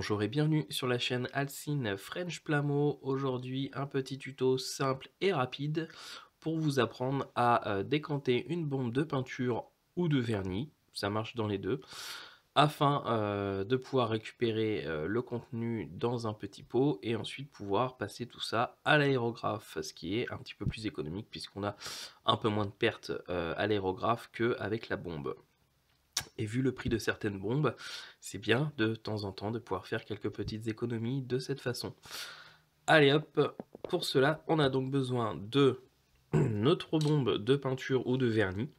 Bonjour et bienvenue sur la chaîne Alcine French Plamo. Aujourd'hui, un petit tuto simple et rapide pour vous apprendre à décanter une bombe de peinture ou de vernis, ça marche dans les deux, afin de pouvoir récupérer le contenu dans un petit pot et ensuite pouvoir passer tout ça à l'aérographe, ce qui est un petit peu plus économique puisqu'on a un peu moins de pertes à l'aérographe qu'avec la bombe. Et vu le prix de certaines bombes, c'est bien de temps en temps de pouvoir faire quelques petites économies de cette façon. Allez hop, pour cela, on a donc besoin de notre bombe de peinture ou de vernis.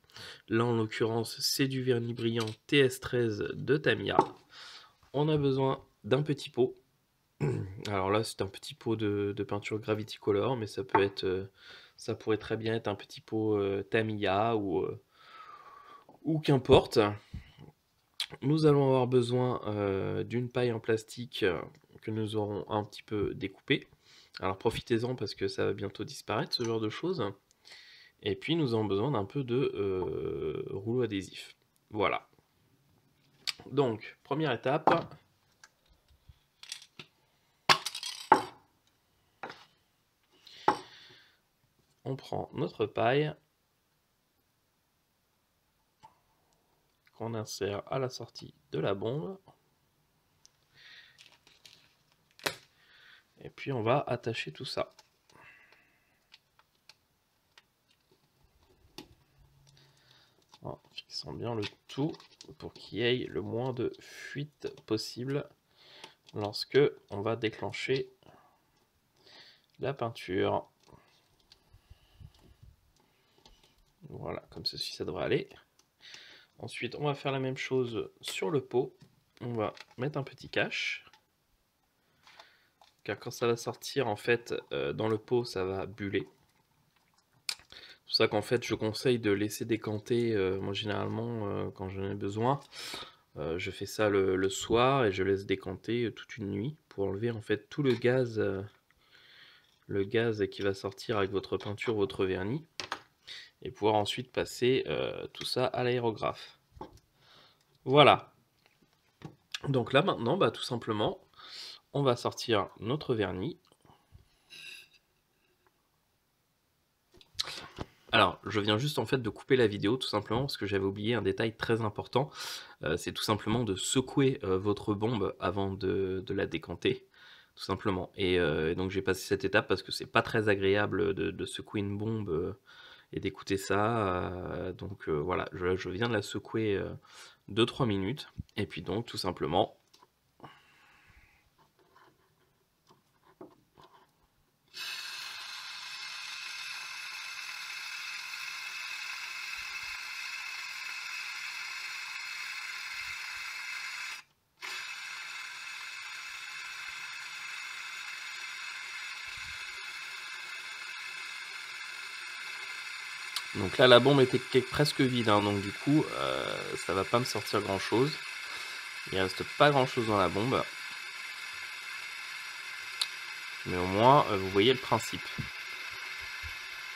Là, en l'occurrence, c'est du vernis brillant TS13 de Tamiya. On a besoin d'un petit pot. Alors là, c'est un petit pot de peinture Gravity Color, mais ça peut être, ça pourrait très bien être un petit pot Tamiya ou qu'importe. Nous allons avoir besoin d'une paille en plastique que nous aurons un petit peu découpée. Alors profitez-en parce que ça va bientôt disparaître, ce genre de choses. Et puis nous avons besoin d'un peu de rouleau adhésif. Voilà. Donc, première étape. On prend notre paille qu'on insère à la sortie de la bombe. Et puis on va attacher tout ça. En fixant bien le tout pour qu'il y ait le moins de fuite possible lorsque on va déclencher la peinture. Voilà, comme ceci, ça devrait aller. Ensuite, on va faire la même chose sur le pot. On va mettre un petit cache. Car quand ça va sortir, en fait, dans le pot, ça va buller. C'est pour ça qu'en fait, je conseille de laisser décanter, moi généralement, quand j'en ai besoin, je fais ça le soir et je laisse décanter toute une nuit pour enlever en fait tout le gaz qui va sortir avec votre peinture, votre vernis, et pouvoir ensuite passer tout ça à l'aérographe. Voilà. Donc là maintenant, bah, tout simplement, on va sortir notre vernis. Alors, je viens juste en fait de couper la vidéo tout simplement parce que j'avais oublié un détail très important. C'est tout simplement de secouer votre bombe avant de la décanter, tout simplement. Et donc j'ai passé cette étape parce que c'est pas très agréable de secouer une bombe et d'écouter ça. Donc voilà, je viens de la secouer 2-3 minutes. Et puis donc tout simplement, donc là la bombe était presque vide, hein, donc du coup ça va pas me sortir grand chose. Il reste pas grand chose dans la bombe. Mais au moins vous voyez le principe.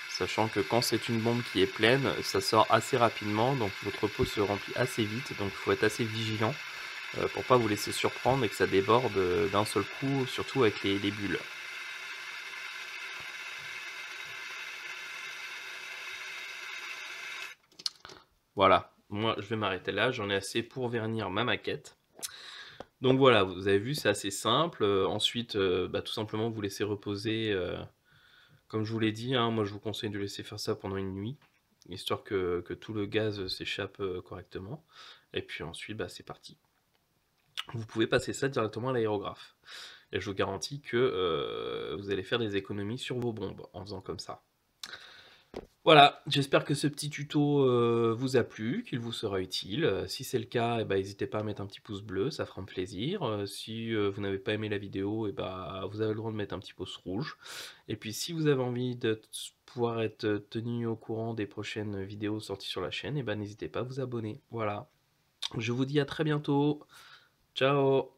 Sachant que quand c'est une bombe qui est pleine, ça sort assez rapidement, donc votre pot se remplit assez vite, donc il faut être assez vigilant pour pas vous laisser surprendre et que ça déborde d'un seul coup, surtout avec les bulles. Voilà, moi je vais m'arrêter là, j'en ai assez pour vernir ma maquette. Donc voilà, vous avez vu, c'est assez simple. Ensuite, bah, tout simplement vous laissez reposer, comme je vous l'ai dit, hein, moi je vous conseille de laisser faire ça pendant une nuit, histoire que tout le gaz s'échappe correctement. Et puis ensuite, bah, c'est parti. Vous pouvez passer ça directement à l'aérographe. Et je vous garantis que vous allez faire des économies sur vos bombes en faisant comme ça. Voilà, j'espère que ce petit tuto vous a plu, qu'il vous sera utile. Si c'est le cas, eh ben, n'hésitez pas à mettre un petit pouce bleu, ça fera un plaisir. Si vous n'avez pas aimé la vidéo, eh ben, vous avez le droit de mettre un petit pouce rouge. Et puis si vous avez envie de pouvoir être tenu au courant des prochaines vidéos sorties sur la chaîne, eh ben, n'hésitez pas à vous abonner. Voilà, je vous dis à très bientôt. Ciao!